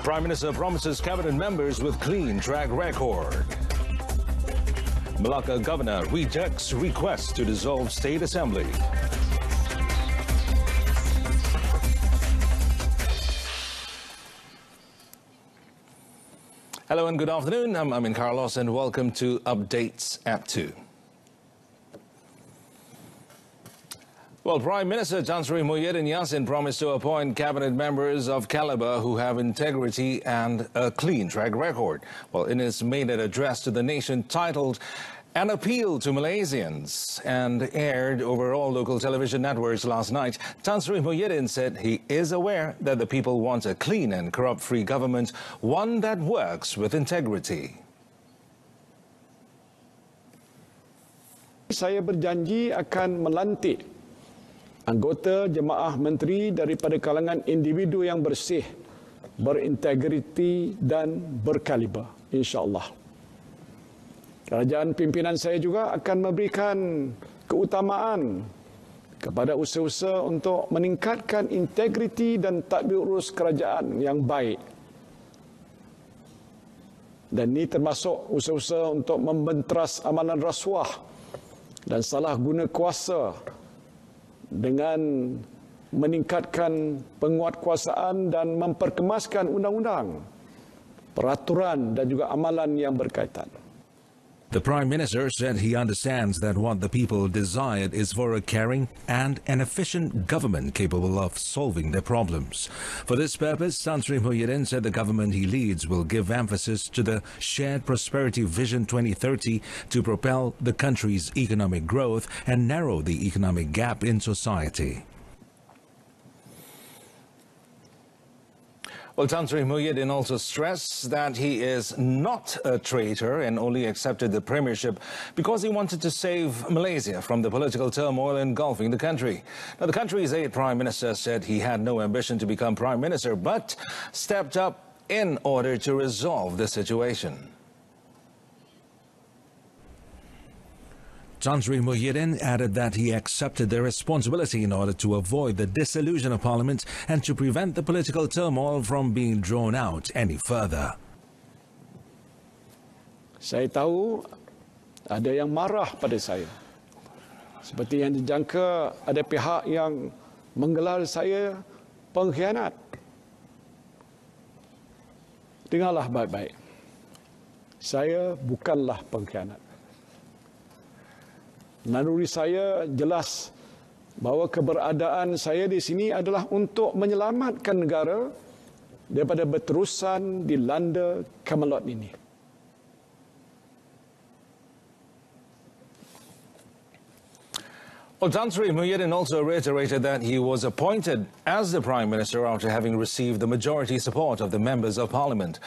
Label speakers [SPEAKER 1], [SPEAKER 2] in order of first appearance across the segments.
[SPEAKER 1] Prime Minister promises cabinet members with clean track record. Malacca Governor rejects request to dissolve State Assembly. Hello and good afternoon. I'm Amin Carlos and welcome to Updates at 2. Well, Prime Minister Tan Sri Muhyiddin Yassin promised to appoint cabinet members of caliber who have integrity and a clean track record. Well, in his maiden address to the nation titled An Appeal to Malaysians and aired over all local television networks last night, Tan Sri Muhyiddin said he is aware that the people want a clean and corrupt-free government, one that works with integrity.
[SPEAKER 2] Saya berjanji akan melantik anggota jemaah menteri daripada kalangan individu yang bersih, berintegriti dan berkaliber, insya-Allah. Kerajaan pimpinan saya juga akan memberikan keutamaan kepada usaha-usaha untuk meningkatkan integriti dan tadbir urus kerajaan yang baik. Dan ini termasuk usaha-usaha untuk membenteras amalan rasuah dan salah guna kuasa dengan meningkatkan penguatkuasaan dan memperkemaskan undang-undang, peraturan dan juga amalan yang berkaitan.
[SPEAKER 1] The Prime Minister said he understands that what the people desired is for a caring and an efficient government capable of solving their problems. For this purpose, Tan Sri Muhyiddin said the government he leads will give emphasis to the Shared Prosperity Vision 2030 to propel the country's economic growth and narrow the economic gap in society. Well, Tan Sri Muhyiddin also stressed that he is not a traitor and only accepted the premiership because he wanted to save Malaysia from the political turmoil engulfing the country. Now, the country's 8th Prime Minister said he had no ambition to become Prime Minister, but stepped up in order to resolve the situation. Tan Sri Muhyiddin added that he accepted the responsibility in order to avoid the dissolution of Parliament and to prevent the political turmoil from being drawn out any further.
[SPEAKER 2] Saya tahu ada yang marah pada saya. Seperti yang dijangka ada pihak yang menggelar saya pengkhianat. Dengarlah baik-baik. Saya bukanlah pengkhianat. Naluri saya jelas bahawa keberadaan saya di sini adalah untuk menyelamatkan negara daripada berterusan dilanda kemelot ini.
[SPEAKER 1] Well, Tan Sri Muhyiddin also reiterated that he was appointed as the Prime Minister after having received the majority support of the members of Parliament.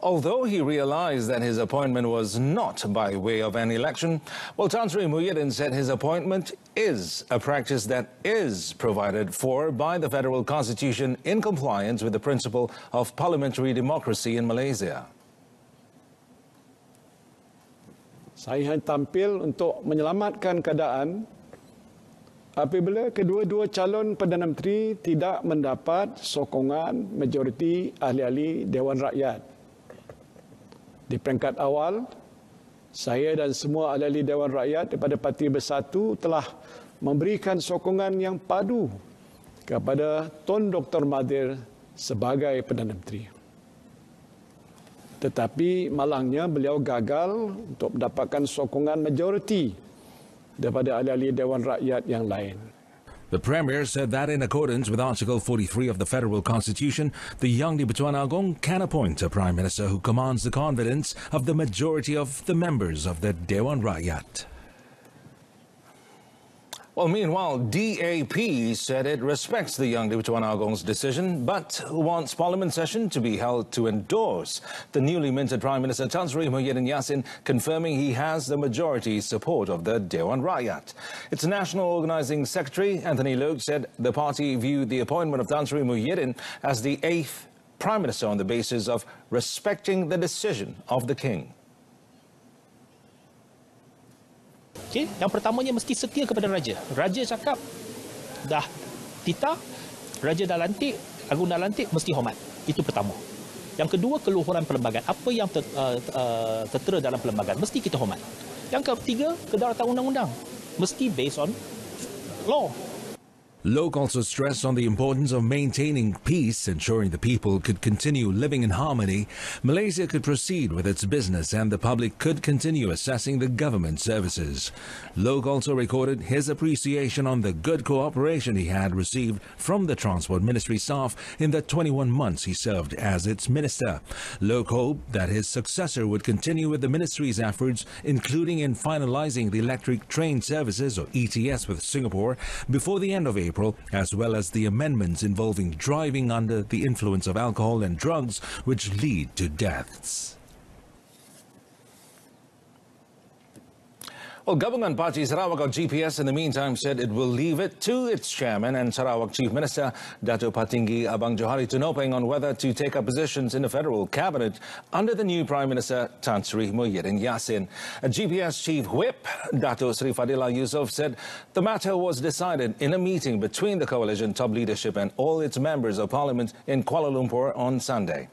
[SPEAKER 1] Although he realized that his appointment was not by way of an election, well, Tan Sri Muhyiddin said his appointment is a practice that is provided for by the Federal Constitution in compliance with the principle of parliamentary democracy in Malaysia.
[SPEAKER 2] Saya tampil untuk menyelamatkan keadaan apabila kedua-dua calon Perdana Menteri tidak mendapat sokongan majoriti ahli-ahli Dewan Rakyat. Di peringkat awal, saya dan semua ahli-ahli Dewan Rakyat daripada Parti Bersatu telah memberikan sokongan yang padu kepada Tun Dr. Mahathir sebagai Perdana Menteri. Tetapi malangnya beliau gagal untuk mendapatkan sokongan majoriti daripada ahli-ahli Dewan Rakyat yang lain.
[SPEAKER 1] The Premier said that in accordance with Article 43 of the Federal Constitution, the Yang di-Pertuan Agong can appoint a Prime Minister who commands the confidence of the majority of the members of the Dewan Rakyat. Well, meanwhile, DAP said it respects the Yang di-Pertuan Agong's decision, but wants Parliament session to be held to endorse the newly minted Prime Minister Tan Sri Muhyiddin Yassin, confirming he has the majority support of the Dewan Rakyat. Its National Organising Secretary, Anthony Loke, said the party viewed the appointment of Tan Sri Muhyiddin as the 8th Prime Minister on the basis of respecting the decision of the King.
[SPEAKER 3] Okay? Yang pertamanya mesti setia kepada Raja. Raja cakap dah titah, Raja dah lantik, Agung dah lantik, mesti hormat. Itu pertama. Yang kedua, keluhuran perlembagaan. Apa yang tertera dalam perlembagaan mesti kita hormat. Yang ketiga, kedaulatan undang-undang. Mesti based on law.
[SPEAKER 1] Lok also stressed on the importance of maintaining peace, ensuring the people could continue living in harmony. Malaysia could proceed with its business and the public could continue assessing the government services. Lok also recorded his appreciation on the good cooperation he had received from the Transport Ministry staff in the 21 months he served as its minister. Lok hoped that his successor would continue with the ministry's efforts, including in finalizing the electric train services or ETS with Singapore before the end of April, as well as the amendments involving driving under the influence of alcohol and drugs, which lead to deaths. Well, Gabungan Party Sarawak, or GPS, in the meantime said it will leave it to its chairman and Sarawak Chief Minister, Dato' Patinggi Abang Johari Tunopeng, on whether to take up positions in the federal cabinet under the new Prime Minister, Tan Sri Muhyiddin Yassin. A GPS Chief Whip, Dato' Sri Fadila Yusof, said the matter was decided in a meeting between the coalition top leadership and all its members of parliament in Kuala Lumpur on Sunday.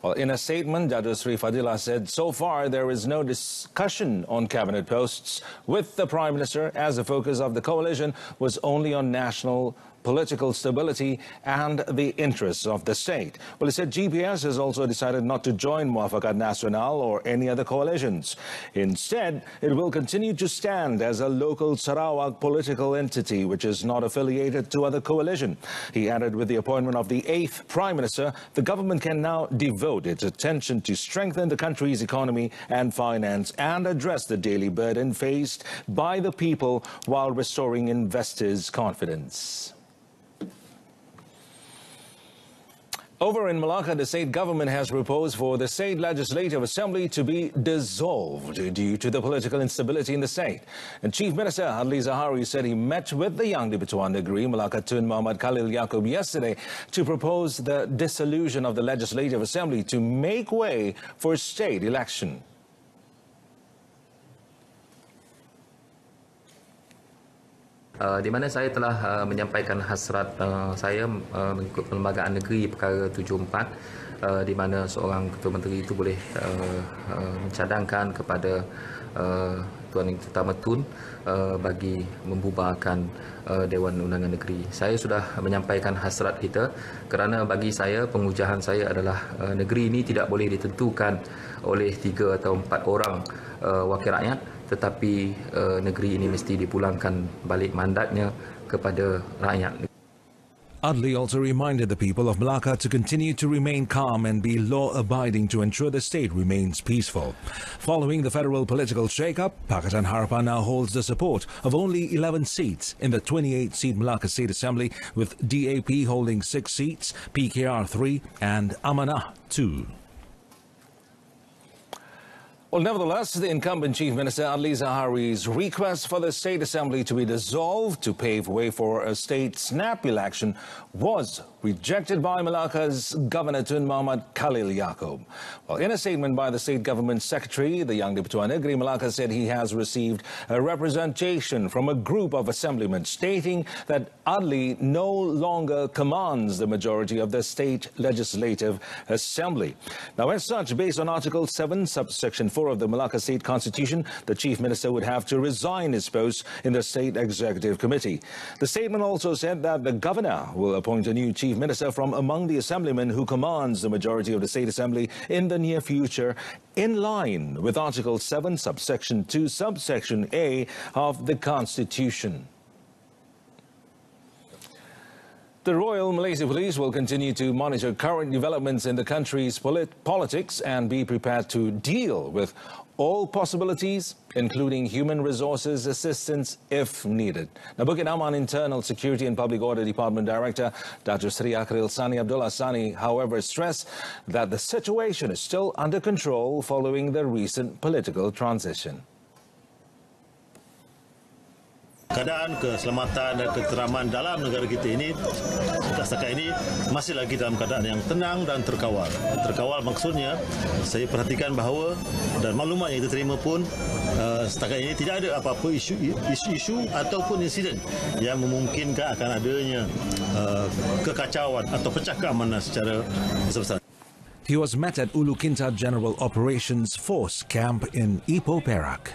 [SPEAKER 1] Well, in a statement, Dato' Sri Fadila said so far there is no discussion on cabinet posts, with the Prime Minister, as the focus of the coalition was only on national political stability and the interests of the state. Well, he said GPS has also decided not to join Muafakat Nasional or any other coalitions. Instead, it will continue to stand as a local Sarawak political entity which is not affiliated to other coalition. He added, with the appointment of the 8th Prime Minister, the government can now devote its attention to strengthen the country's economy and finance and address the daily burden faced by the people while restoring investors' confidence. Over in Malacca, the state government has proposed for the state legislative assembly to be dissolved due to the political instability in the state. And Chief Minister Adli Zahari said he met with the Yang di-Pertuan Negeri Malacca Tun Muhammad Khalil Yaakob yesterday to propose the dissolution of the legislative assembly to make way for state election.
[SPEAKER 4] Di mana saya telah menyampaikan hasrat saya mengikut Perlembagaan Negeri Perkara 74, di mana seorang Ketua Menteri itu boleh mencadangkan kepada Tuan Yang Terutama Tun bagi membubarkan Dewan Undangan Negeri. Saya sudah menyampaikan hasrat kita kerana bagi saya, pengujahan saya adalah negeri ini tidak boleh ditentukan oleh 3 atau 4 orang wakil rakyat, tetapi negeri ini mesti dipulangkan balik mandatnya kepada rakyat.
[SPEAKER 1] Adli also reminded the people of Malacca to continue to remain calm and be law-abiding to ensure the state remains peaceful. Following the federal political shake-up, Pakatan Harapan now holds the support of only 11 seats in the 28-seat Malacca State Assembly, with DAP holding 6 seats, PKR 3 and Amanah 2. Well, nevertheless, the incumbent Chief Minister Adli Zahari's request for the State Assembly to be dissolved to pave way for a state snap election was rejected by Malacca's Governor Tun Muhammad Khalil Yaakob. Well, in a statement by the State Government Secretary, the Yang di-Pertuan Negeri Malacca said he has received a representation from a group of assemblymen stating that Adli no longer commands the majority of the State Legislative Assembly. Now, as such, based on Article 7, subsection 4 of the Malacca State Constitution, the Chief Minister would have to resign his post in the State Executive Committee. The statement also said that the Governor will appoint a new Chief Minister from among the assemblymen who commands the majority of the State Assembly in the near future, in line with Article 7, subsection 2, subsection A of the Constitution. The Royal Malaysia Police will continue to monitor current developments in the country's politics and be prepared to deal with all possibilities, including human resources assistance if needed. Now, Bukit Aman Internal Security and Public Order Department Director Dr. Sri Akhril Sani Abdullah Sani, however, stressed that the situation is still under control following the recent political transition.
[SPEAKER 5] Keadaan keselamatan dan keteraman dalam negara kita ini setakat ini masih lagi dalam keadaan yang tenang dan terkawal. Terkawal maksudnya saya perhatikan bahawa dan maklumat yang kita terima pun setakat ini tidak ada apa-apa isu ataupun insiden yang memungkinkan akan adanya kekacauan atau pecah keamanan secara besar-besaran.
[SPEAKER 1] He was met at Ulu Quinta General Operations Force Camp in Ipoh, Perak.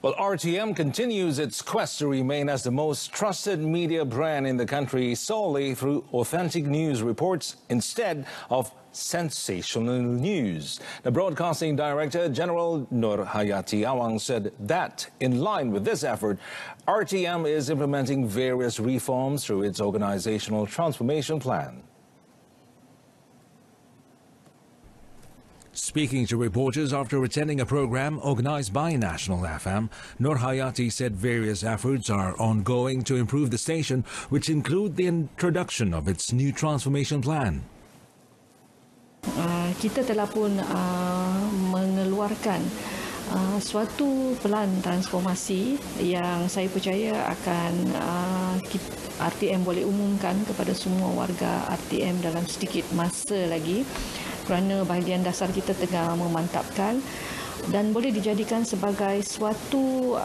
[SPEAKER 1] Well, RTM continues its quest to remain as the most trusted media brand in the country solely through authentic news reports instead of sensational news. The Broadcasting Director General Nur Hayati Awang said that, in line with this effort, RTM is implementing various reforms through its organizational transformation plan. Speaking to reporters after attending a program organized by National FM, Nur Hayati said various efforts are ongoing to improve the station, which include the introduction of its new transformation plan.
[SPEAKER 6] Kita telah pun mengeluarkan suatu pelan transformasi yang saya percaya akan RTM boleh umumkan kepada semua warga RTM dalam sedikit masa lagi, kerana bahagian dasar kita tengah memantapkan dan boleh dijadikan sebagai suatu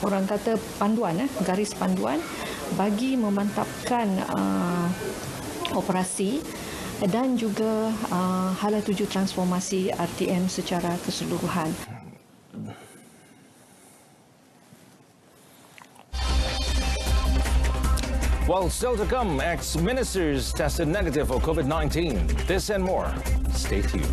[SPEAKER 6] orang kata panduan, garis panduan bagi memantapkan operasi dan juga hala tuju transformasi RTM secara keseluruhan.
[SPEAKER 1] Well, still to come, ex-ministers tested negative for COVID-19. This and more. Stay tuned.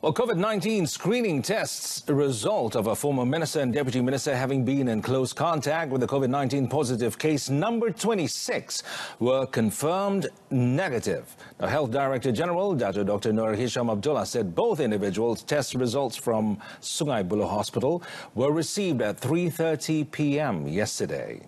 [SPEAKER 1] Well, COVID-19 screening tests, the result of a former minister and deputy minister having been in close contact with the COVID-19 positive case number 26, were confirmed negative. The Health Director General, Dr. Nur Hisham Abdullah, said both individuals' test results from Sungai Buloh Hospital were received at 3:30 p.m. yesterday.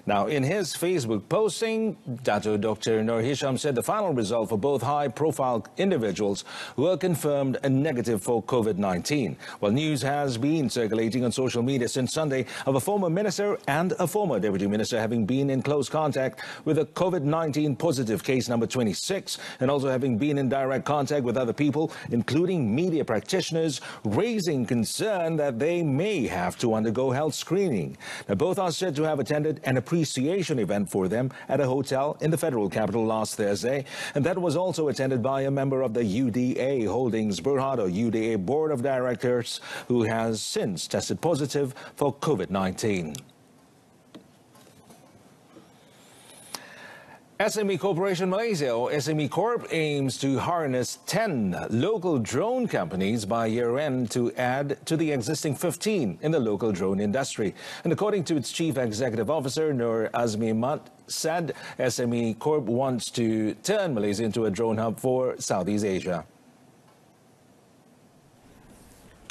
[SPEAKER 1] Now, in his Facebook posting, Dr. Nur Hisham said the final result for both high-profile individuals were confirmed negative for COVID-19. Well, news has been circulating on social media since Sunday of a former minister and a former deputy minister having been in close contact with a COVID-19 positive case number 26, and also having been in direct contact with other people, including media practitioners, raising concern that they may have to undergo health screening. Now, both are said to have attended an appreciation event for them at a hotel in the federal capital last Thursday, and that was also attended by a member of the UDA Holdings Berhad, or UDA Board of Directors, who has since tested positive for COVID-19. SME Corporation Malaysia, or SME Corp, aims to harness 10 local drone companies by year-end to add to the existing 15 in the local drone industry. And according to its Chief Executive Officer, Nur Azmi Mat, said SME Corp wants to turn Malaysia into a drone hub for Southeast Asia.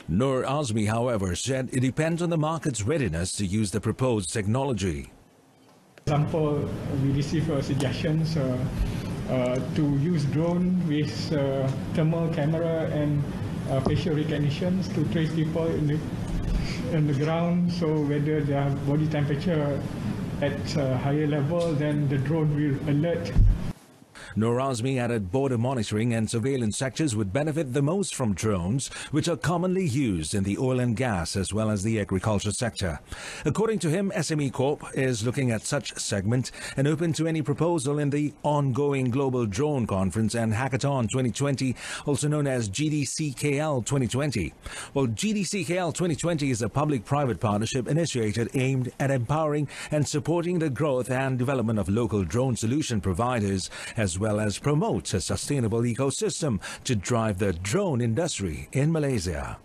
[SPEAKER 1] Nur Azmi, however, said it depends on the market's readiness to use the proposed technology.
[SPEAKER 7] For example, we receive suggestions to use drone with thermal camera and facial recognitions to trace people in the ground. So whether their body temperature at a higher level, then the drone will alert.
[SPEAKER 1] Nur Azmi added border monitoring and surveillance sectors would benefit the most from drones, which are commonly used in the oil and gas as well as the agriculture sector. According to him, SME Corp is looking at such segment and open to any proposal in the ongoing Global Drone Conference and Hackathon 2020, also known as GDCKL 2020. Well, GDCKL 2020 is a public-private partnership initiated aimed at empowering and supporting the growth and development of local drone solution providers, as well as promote a sustainable ecosystem to drive the drone industry in Malaysia.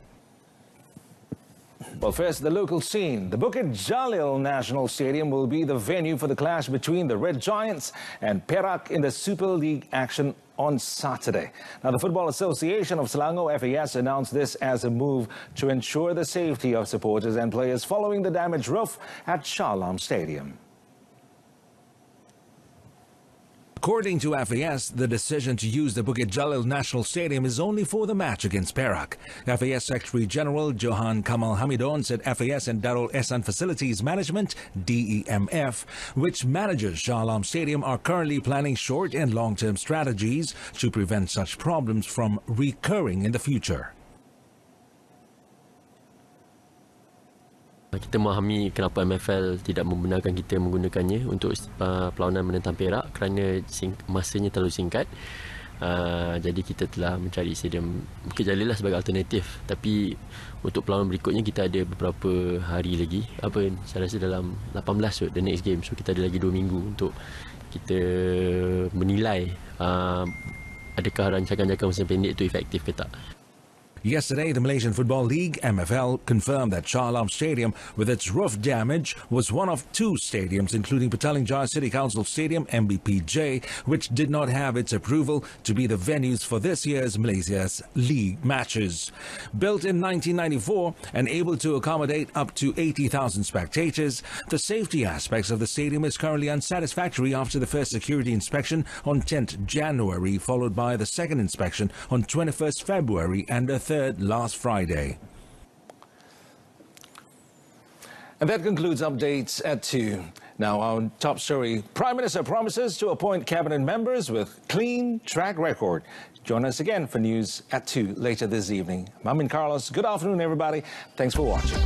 [SPEAKER 1] Well, first, the local scene. The Bukit Jalil National Stadium will be the venue for the clash between the Red Giants and Perak in the Super League action on Saturday. Now, the Football Association of Selangor, FAS, announced this as a move to ensure the safety of supporters and players following the damaged roof at Shah Alam Stadium. According to FAS, the decision to use the Bukit Jalil National Stadium is only for the match against Perak. FAS Secretary General Johan Kamal Hamidon said FAS and Darul Ehsan Facilities Management, DEMF, which manages Shah Alam Stadium, are currently planning short and long-term strategies to prevent such problems from recurring in the future.
[SPEAKER 8] Kita memahami kenapa MFL tidak membenarkan kita menggunakannya untuk perlawanan menentang Perak kerana masanya terlalu singkat. Jadi kita telah mencari stadium Bukit Jalil lah sebagai alternatif. Tapi untuk perlawanan berikutnya kita ada beberapa hari lagi. Saya rasa dalam 18 the next game. So kita ada lagi 2 minggu untuk kita menilai adakah rancangan jangka masa pendek itu efektif ke tak.
[SPEAKER 1] Yesterday, the Malaysian Football League, MFL, confirmed that Shah Alam Stadium, with its roof damage, was one of 2 stadiums, including Petaling Jaya City Council Stadium, MBPJ, which did not have its approval to be the venues for this year's Malaysia's league matches. Built in 1994 and able to accommodate up to 80,000 spectators, the safety aspects of the stadium is currently unsatisfactory after the first security inspection on 10th January, followed by the second inspection on 21st February and a third last Friday. And that concludes updates at 2. Now, our top story: Prime Minister promises to appoint cabinet members with clean track record. Join us again for news at 2 later this evening. I'm Carlos. Good afternoon, everybody. Thanks for watching.